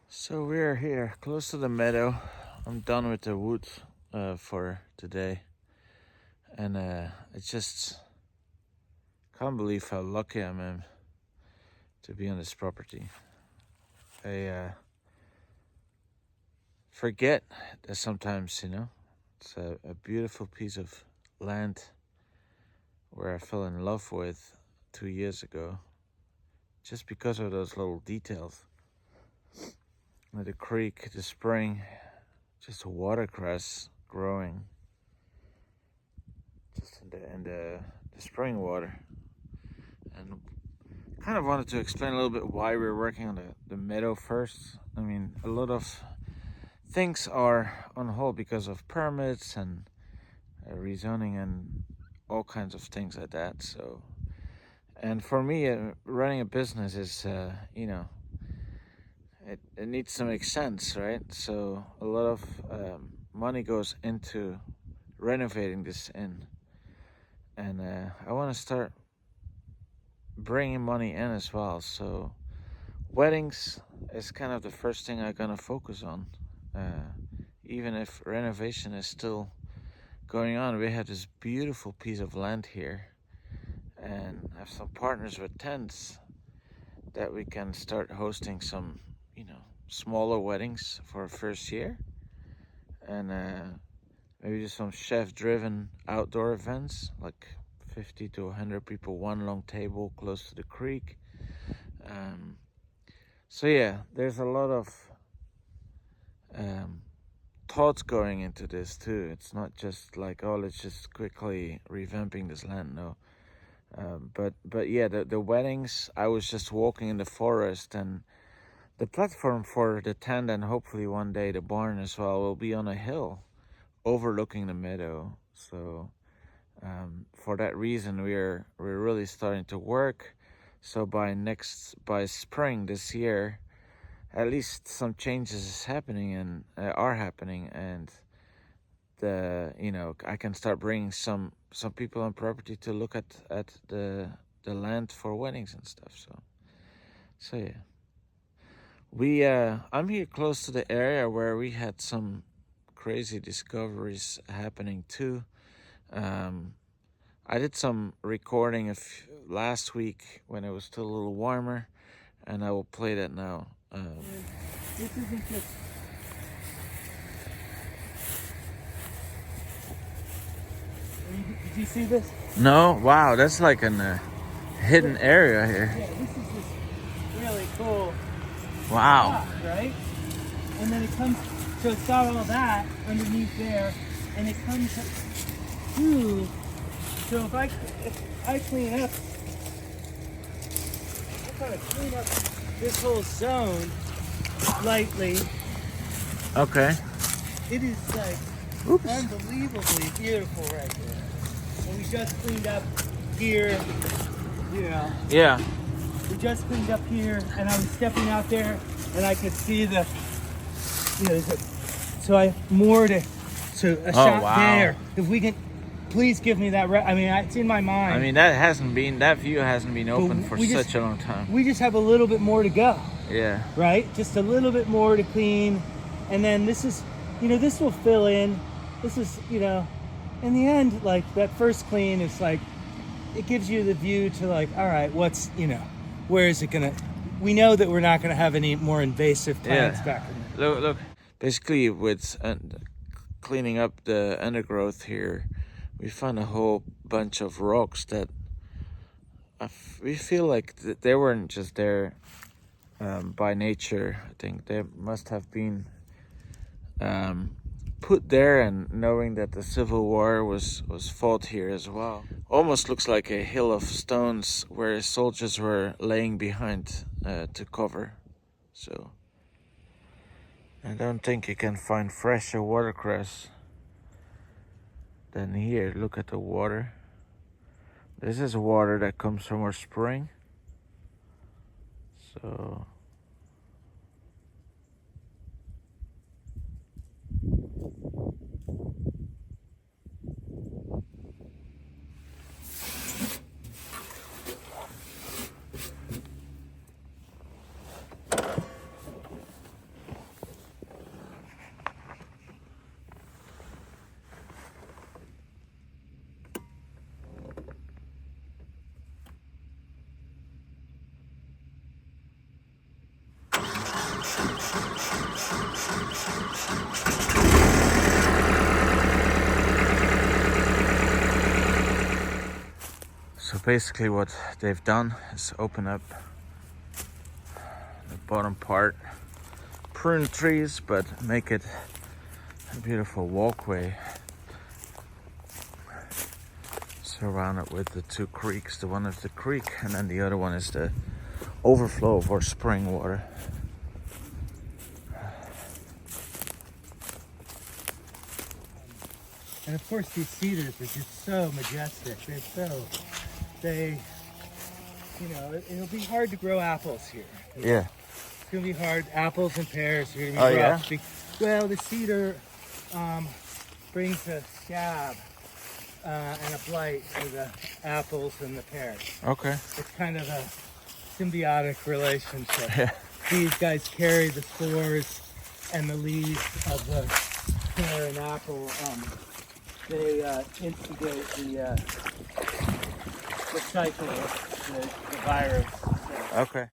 So we're here close to the meadow. I'm done with the wood for today, and I just can't believe how lucky I am to be on this property. I forget that sometimes, it's a beautiful piece of land where I fell in love with 2 years ago, just because of those little details. The creek, the spring, just a watercress growing just in the spring water. And kind of wanted to explain a little bit why we're working on the meadow first. I mean, a lot of things are on hold because of permits and rezoning and all kinds of things like that. So, and for me, running a business is, it needs to make sense, right? So a lot of money goes into renovating this inn, and I want to start bringing money in as well. So weddings is kind of the first thing I'm gonna focus on. Even if renovation is still going on, we have this beautiful piece of land here, and have some partners with tents that we can start hosting some, smaller weddings for our first year, and maybe just some chef-driven outdoor events, like 50 to 100 people, one long table close to the creek. So yeah, there's a lot of thoughts going into this too. It's not just like, oh, let's just quickly revamping this land. No, but yeah, the weddings. I was just walking in the forest, and the platform for the tent and hopefully one day the barn as well will be on a hill overlooking the meadow. So for that reason, we're really starting to work. So by spring this year, at least some changes is happening and are happening, and I can start bringing some people on property to look at the land for weddings and stuff. So yeah. I'm here close to the area where we had some crazy discoveries happening too. I did some recording last week when it was still a little warmer, and I will play that now. This isn't just... Did you see this? No, wow, that's like a hidden area here. Yeah, this is just really cool. Wow. Stuff, right? And then it comes, so it's got all that underneath there, and it comes through. So if I clean up, I kind of clean up this whole zone lightly. Okay. It is like unbelievably beautiful right there. And we just cleaned up here, Yeah. We just cleaned up here, and I was stepping out there, and I could see so I moored it to a shot there. If we can, please give me that. It's in my mind. I mean, that view hasn't been open for such a long time. We just have a little bit more to go. Yeah. Right? Just a little bit more to clean, and then this is, this will fill in. This is, in the end, like that first clean is like, it gives you the view to like, all right, what's, where is it gonna? We know that we're not gonna have any more invasive plants back in there. Look. Basically, with cleaning up the undergrowth here, we found a whole bunch of rocks that we feel like they weren't just there by nature. I think they must have been put there, and knowing that the Civil War was fought here as well. Almost looks like a hill of stones where soldiers were laying behind to cover. So I don't think you can find fresher watercress than here. Look at the water. This is water that comes from our spring. So basically what they've done is open up the bottom part, prune trees, but make it a beautiful walkway surrounded with the two creeks. The one is the creek, and then the other one is the overflow of our spring water. And of course, these cedars are just so majestic. It'll be hard to grow apples here. Yeah. It's gonna be hard. Apples and pears are gonna be Oh, rough. Well, the cedar brings a scab and a blight to the apples and the pears. Okay. It's kind of a symbiotic relationship. Yeah. These guys carry the spores and the leaves of the pear and apple. They instigate the cycle of the virus. Okay.